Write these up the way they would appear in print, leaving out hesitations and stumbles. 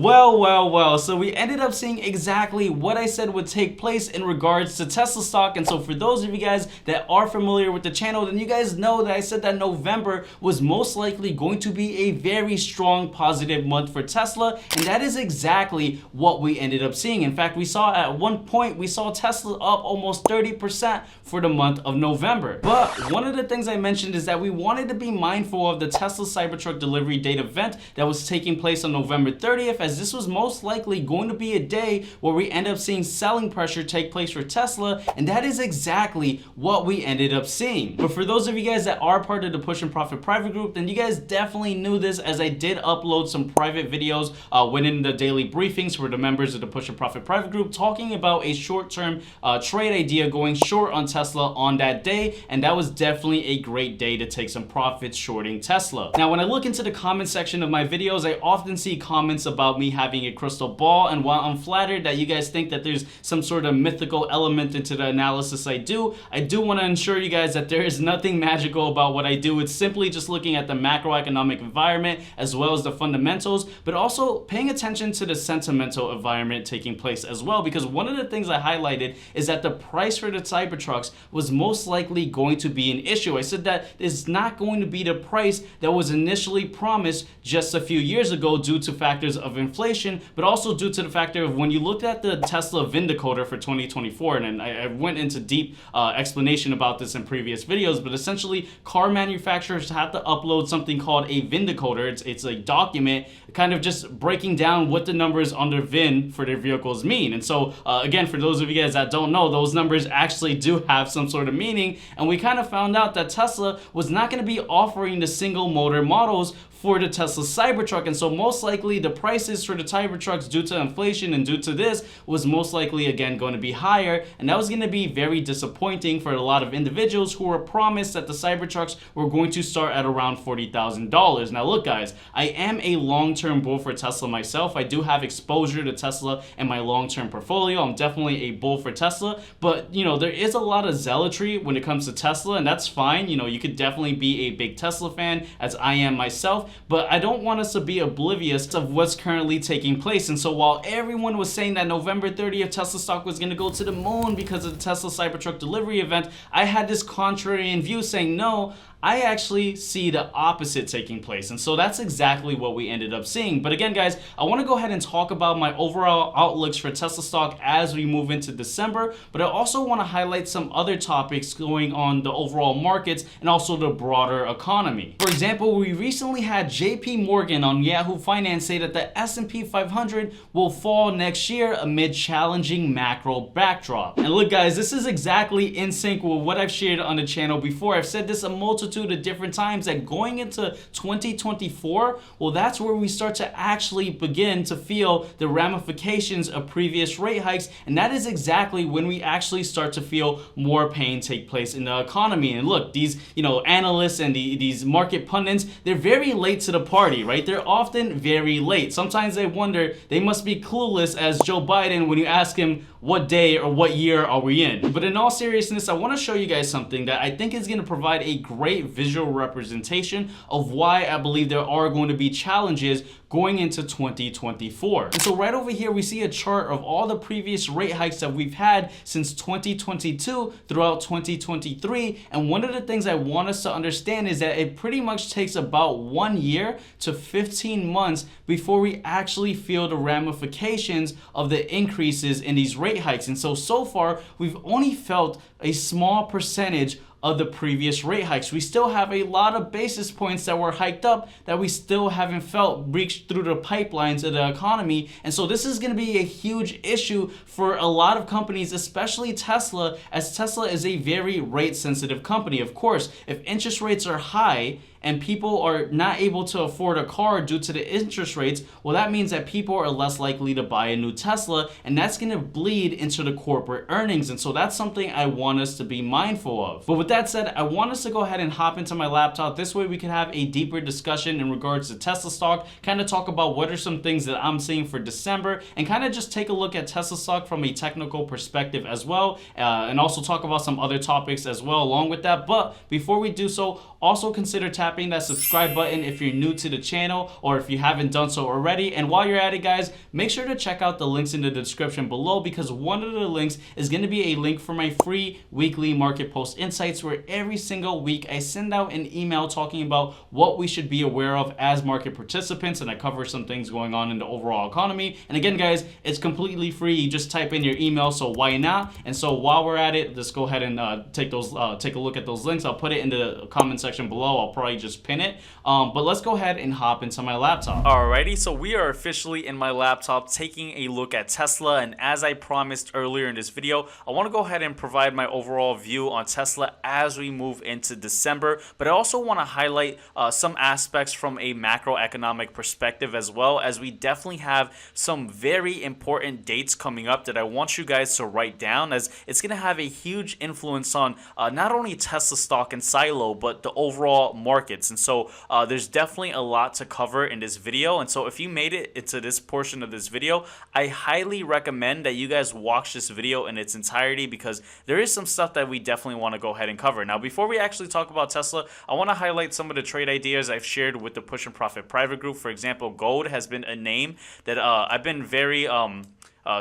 Well, so we ended up seeing exactly what I said would take place in regards to Tesla stock. And so for those of you guys that are familiar with the channel, then you guys know that I said that November was most likely going to be a very strong positive month for Tesla, and that is exactly what we ended up seeing. In fact, we saw at one point, we saw Tesla up almost 30% for the month of November. But one of the things I mentioned is that we wanted to be mindful of the Tesla Cybertruck delivery date event that was taking place on November 30th, as this was most likely going to be a day where we end up seeing selling pressure take place for Tesla, and that is exactly what we ended up seeing. But for those of you guys that are part of the Push and Profit private group, then you guys definitely knew this, as I did upload some private videos within the daily briefings for the members of the Push and Profit private group, talking about a short-term trade idea going short on Tesla on that day, and that was definitely a great day to take some profits shorting Tesla. Now, when I look into the comment section of my videos, I often see comments about me having a crystal ball, and while I'm flattered that you guys think that there's some sort of mythical element into the analysis I do want to ensure you guys that there is nothing magical about what I do. It's simply just looking at the macroeconomic environment as well as the fundamentals, but also paying attention to the sentimental environment taking place as well, because one of the things I highlighted is that the price for the Cybertrucks was most likely going to be an issue. I said that it's not going to be the price that was initially promised just a few years ago due to factors of inflation, but also due to the factor of when you looked at the Tesla Vindicator for 2024, and I went into deep explanation about this in previous videos, but essentially car manufacturers have to upload something called a Vindicator. It's a document kind of just breaking down what the numbers under VIN for their vehicles mean. And so again, for those of you guys that don't know, those numbers actually do have some sort of meaning, and we kind of found out that Tesla was not going to be offering the single motor models for the Tesla Cybertruck, and so most likely the prices for the Cybertrucks due to inflation and due to this was most likely again going to be higher, and that was going to be very disappointing for a lot of individuals who were promised that the Cybertrucks were going to start at around $40,000. Now look guys, I am a long-term bull for Tesla myself. I do have exposure to Tesla in my long-term portfolio. I'm definitely a bull for Tesla, but you know, there is a lot of zealotry when it comes to Tesla, and that's fine. You know, you could definitely be a big Tesla fan, as I am myself, but I don't want us to be oblivious of what's currently taking place. And so while everyone was saying that November 30th Tesla stock was going to go to the moon because of the Tesla Cybertruck delivery event, I had this contrarian view saying no, I actually see the opposite taking place. And so that's exactly what we ended up seeing. But again, guys, I want to go ahead and talk about my overall outlooks for Tesla stock as we move into December, but I also want to highlight some other topics going on the overall markets and also the broader economy. For example, we recently had JP Morgan on Yahoo Finance say that the S&P 500 will fall next year amid challenging macro backdrop. And look guys, this is exactly in sync with what I've shared on the channel before. I've said this a multitude of different times that going into 2024, well, that's where we start to actually begin to feel the ramifications of previous rate hikes, and that is exactly when we actually start to feel more pain take place in the economy. And look, these analysts and these market pundits, they're very late to the party, right? They're often very late. Sometimes I wonder, they must be clueless as Joe Biden when you ask him what day or what year are we in. But in all seriousness, I want to show you guys something that I think is going to provide a great visual representation of why I believe there are going to be challenges going into 2024. And so right over here, we see a chart of all the previous rate hikes that we've had since 2022 throughout 2023. And one of the things I want us to understand is that it pretty much takes about 1 year to 15 months before we actually feel the ramifications of the increases in these rate hikes. And so far, we've only felt a small percentage of the previous rate hikes. We still have a lot of basis points that were hiked up that we still haven't felt reach through the pipelines of the economy. And so this is going to be a huge issue for a lot of companies, especially Tesla, as Tesla is a very rate sensitive company. Of course, if interest rates are high and people are not able to afford a car due to the interest rates, well, that means that people are less likely to buy a new Tesla, and that's going to bleed into the corporate earnings. And so that's something I want us to be mindful of. But with that said, I want us to go ahead and hop into my laptop. This way we can have a deeper discussion in regards to Tesla stock, kind of talk about what are some things that I'm seeing for December, and kind of just take a look at Tesla stock from a technical perspective as well, and also talk about some other topics as well along with that. But before we do so, also consider tapping tapping that subscribe button if you're new to the channel or if you haven't done so already. And while you're at it, guys, make sure to check out the links in the description below, because one of the links is going to be a link for my free weekly market post insights, where every single week I send out an email talking about what we should be aware of as market participants, and I cover some things going on in the overall economy. And again, guys, it's completely free. You just type in your email, so why not? And so while we're at it, let's go ahead and take a look at those links. I'll put it in the comment section below. I'll probably just pin it. But let's go ahead and hop into my laptop. Alrighty, so we are officially in my laptop taking a look at Tesla, and as I promised earlier in this video, I want to go ahead and provide my overall view on Tesla as we move into December, but I also want to highlight some aspects from a macroeconomic perspective, as well as we definitely have some very important dates coming up that I want you guys to write down, as it's going to have a huge influence on not only Tesla stock and silo, but the overall markets. And so there's definitely a lot to cover in this video. And so if you made it into this portion of this video, I highly recommend that you guys watch this video in its entirety, because there is some stuff that we definitely want to go ahead and cover. Now, before we actually talk about Tesla, I want to highlight some of the trade ideas I've shared with the Push and Profit private group. For example, gold has been a name that I've been very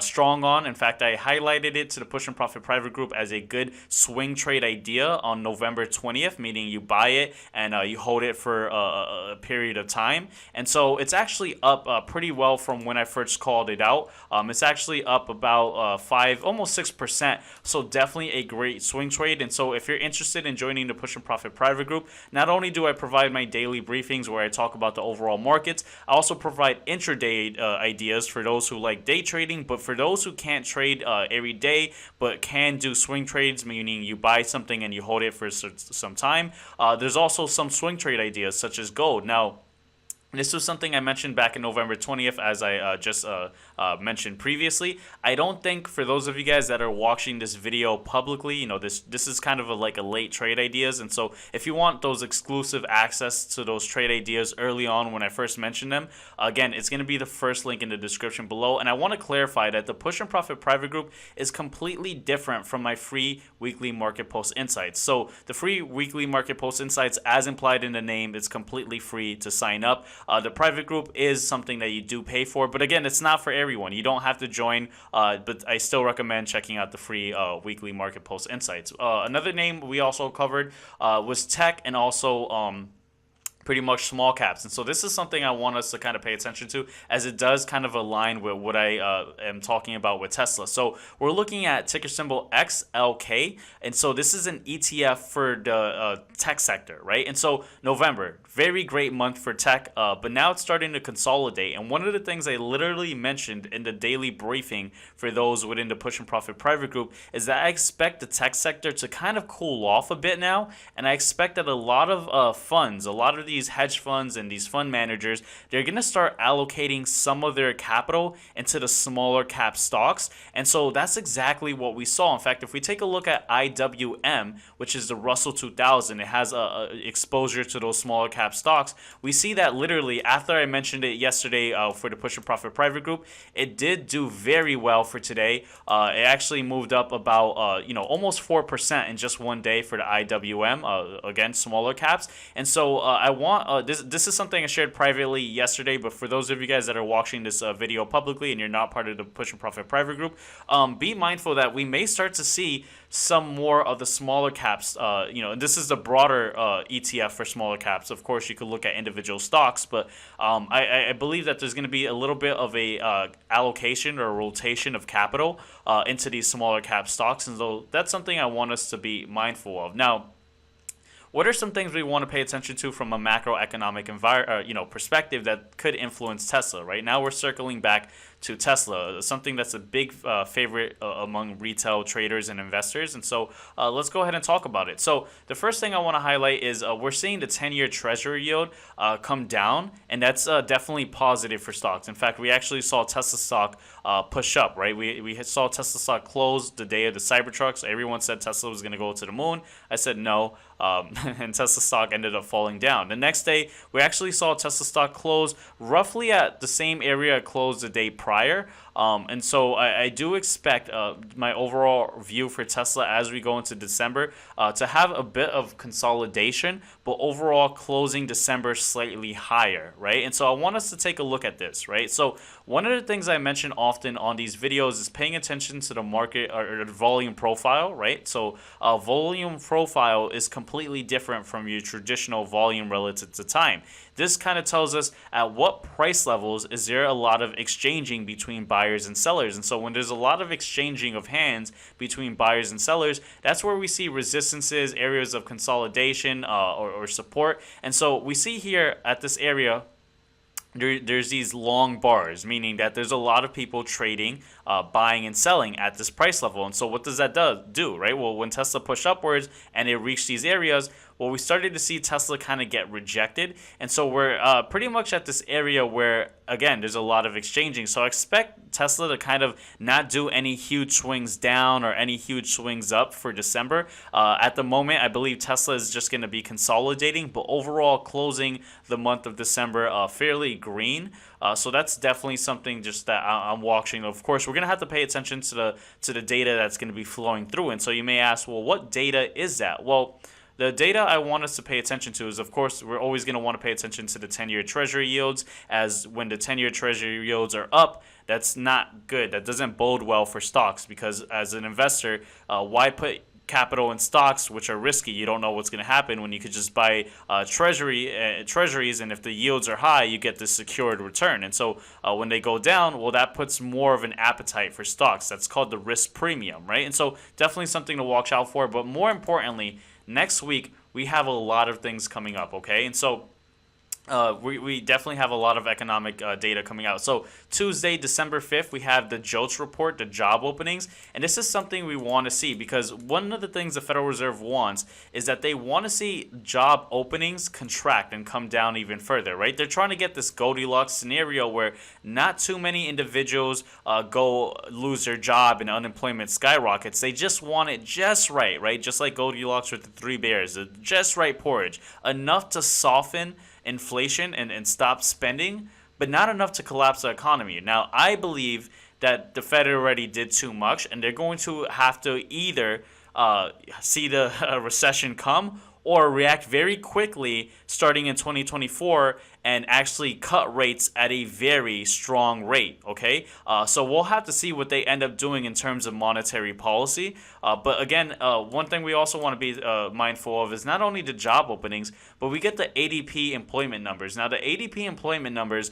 strong on. In fact, I highlighted it to the Push and Profit private group as a good swing trade idea on November 20th, meaning you buy it and you hold it for a period of time. And so it's actually up pretty well from when I first called it out. It's actually up about almost 6%. So definitely a great swing trade. And so if you're interested in joining the Push and Profit private group, not only do I provide my daily briefings where I talk about the overall markets, I also provide intraday ideas for those who like day trading. But for those who can't trade every day but can do swing trades, meaning you buy something and you hold it for some time, there's also some swing trade ideas such as gold. Now, this was something I mentioned back in November 20th, as I just mentioned previously. I don't think, for those of you guys that are watching this video publicly, you know, this is kind of like a late trade ideas. And so if you want those exclusive access to those trade ideas early on when I first mentioned them, again, it's going to be the first link in the description below. And I want to clarify that the Push and Profit private group is completely different from my free weekly market post insights. So the free weekly market post insights, as implied in the name, it's completely free to sign up. The private group is something that you do pay for, but again, it's not for everyone. You don't have to join, but I still recommend checking out the free weekly market post insights. Another name we also covered was tech, and also pretty much small caps. And so this is something I want us to kind of pay attention to, as it does kind of align with what I am talking about with Tesla. So we're looking at ticker symbol XLK. And so this is an ETF for the tech sector, right? And so November, very great month for tech, but now it's starting to consolidate. And one of the things I literally mentioned in the daily briefing for those within the Push and Profit private group is that I expect the tech sector to kind of cool off a bit now. And I expect that a lot of funds, a lot of these hedge funds and these fund managers, they're going to start allocating some of their capital into the smaller cap stocks. And so that's exactly what we saw. In fact, if we take a look at IWM, which is the Russell 2000, it has exposure to those smaller cap stocks. We see that literally after I mentioned it yesterday for the Push and Profit private group, it did do very well for today. It actually moved up about almost 4% in just one day for the IWM, again, smaller caps. And so I want this is something I shared privately yesterday, but for those of you guys that are watching this video publicly and you're not part of the Push and Profit private group, be mindful that we may start to see some more of the smaller caps. This is the broader ETF for smaller caps. Of course, you could look at individual stocks, but I believe that there's going to be a little bit of a allocation or rotation of capital into these smaller cap stocks, and so that's something I want us to be mindful of. Now, what are some things we want to pay attention to from a macroeconomic perspective that could influence Tesla? Right now, we're circling back to Tesla, something that's a big favorite among retail traders and investors. And so let's go ahead and talk about it. So the first thing I want to highlight is we're seeing the 10-year treasury yield come down, and that's definitely positive for stocks. In fact, we actually saw Tesla stock push up, right? We saw Tesla stock close the day of the Cybertruck. So everyone said Tesla was going to go to the moon. I said no, and Tesla stock ended up falling down. The next day, we actually saw Tesla stock close roughly at the same area it closed the day prior. prior. And so I do expect my overall view for Tesla as we go into December to have a bit of consolidation, but overall closing December slightly higher, right? And so I want us to take a look at this, right? So one of the things I mention often on these videos is paying attention to the market or the volume profile, right? So volume profile is completely different from your traditional volume relative to time. This kind of tells us at what price levels is there a lot of exchanging between buyers and sellers. And so when there's a lot of exchanging of hands between buyers and sellers, that's where we see resistances, areas of consolidation or support. And so we see here at this area, there's these long bars, meaning that there's a lot of people trading, buying and selling at this price level. And so what does that do, right? Well, when Tesla pushed upwards and it reached these areas, well, we started to see Tesla kind of get rejected. And so we're pretty much at this area where, again, there's a lot of exchanging. So I expect Tesla to kind of not do any huge swings down or any huge swings up for December. At the moment, I believe Tesla is just going to be consolidating, but overall closing the month of December fairly green. So that's definitely something just that I'm watching. Of course, we're going to have to pay attention to the data that's going to be flowing through. And so you may ask, well, what data is that? Well, the data I want us to pay attention to is, of course, we're always going to want to pay attention to the 10-year Treasury yields, as when the 10-year Treasury yields are up, that's not good. That doesn't bode well for stocks, because as an investor, why put capital in stocks which are risky? You don't know what's going to happen when you could just buy treasuries, and if the yields are high, you get this secured return. And so when they go down, well, that puts more of an appetite for stocks. That's called the risk premium, right? And so definitely something to watch out for. But more importantly, next week we have a lot of things coming up, okay? And so we definitely have a lot of economic data coming out. So Tuesday, December 5th, we have the JOLTS report, the job openings. And this is something we want to see, because one of the things the Federal Reserve wants is that they want to see job openings contract and come down even further, right? They're trying to get this Goldilocks scenario where not too many individuals go lose their job and unemployment skyrockets. They just want it just right, right? Just like Goldilocks with the three bears, the just right porridge, enough to soften inflation and stop spending, but not enough to collapse the economy. Now, I believe that the Fed already did too much, and they're going to have to either see the recession come or react very quickly starting in 2024 and actually cut rates at a very strong rate, okay? So we'll have to see what they end up doing in terms of monetary policy. But again, one thing we also want to be mindful of is not only the job openings, but we get the ADP employment numbers. Now, the ADP employment numbers,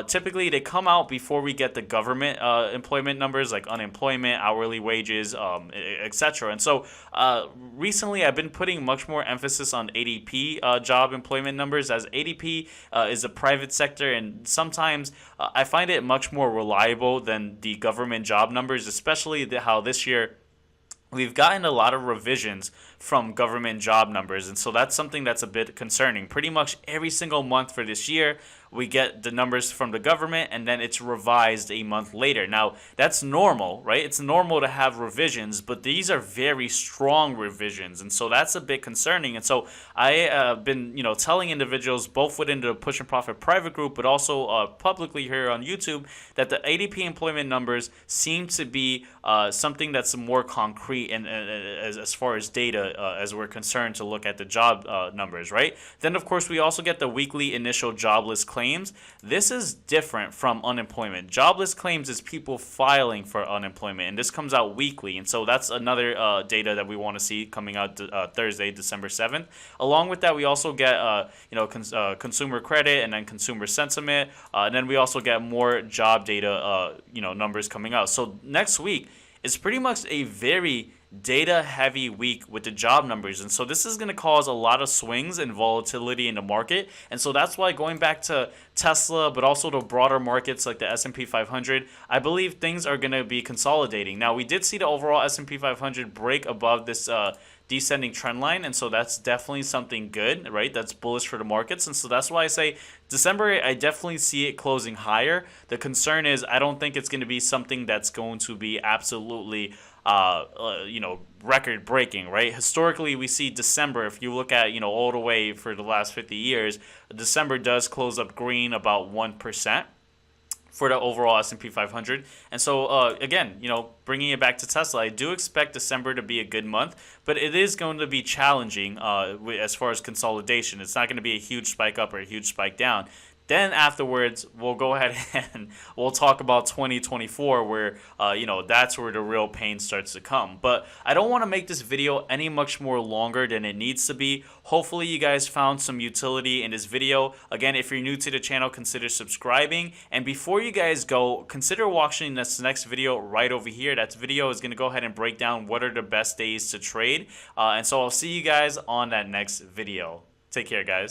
typically they come out before we get the government employment numbers, like unemployment, hourly wages, etc. And so recently I've been putting much more emphasis on ADP job employment numbers, as ADP is a private sector, and sometimes I find it much more reliable than the government job numbers, especially how this year we've gotten a lot of revisions from government job numbers. And so that's something that's a bit concerning. Pretty much every single month for this year, we get the numbers from the government, and then it's revised a month later. Now, that's normal, right? It's normal to have revisions, but these are very strong revisions, and so that's a bit concerning. And so I have been, telling individuals both within the Push and Profit private group, but also publicly here on YouTube, that the ADP employment numbers seem to be something that's more concrete and as far as data as we're concerned to look at the job numbers, right? Then, of course, we also get the weekly initial jobless claims. This is different from unemployment. Jobless claims is people filing for unemployment, and this comes out weekly. And so that's another data that we want to see coming out Thursday, December 7th. Along with that, we also get consumer credit and then consumer sentiment, and then we also get more job data numbers coming out. So next week is pretty much a very data heavy week with the job numbers, and so this is going to cause a lot of swings and volatility in the market. And so that's why, going back to Tesla, but also the broader markets like the S&P 500, I believe things are going to be consolidating. Now, we did see the overall S&P 500 break above this descending trend line, and so that's definitely something good, right? That's bullish for the markets. And so that's why I say December, I definitely see it closing higher. The concern is I don't think it's going to be something that's going to be absolutely record breaking, right? Historically, we see December, if you look at, all the way for the last 50 years, December does close up green about 1%. for the overall S&P 500. And so again, bringing it back to Tesla, I do expect December to be a good month, but it is going to be challenging as far as consolidation. It's not going to be a huge spike up or a huge spike down. Then afterwards, we'll go ahead and we'll talk about 2024, where that's where the real pain starts to come. But I don't want to make this video any much more longer than it needs to be. Hopefully you guys found some utility in this video. Again, if you're new to the channel, consider subscribing. And before you guys go, consider watching this next video right over here. That video is going to go ahead and break down what are the best days to trade. And so I'll see you guys on that next video. Take care, guys.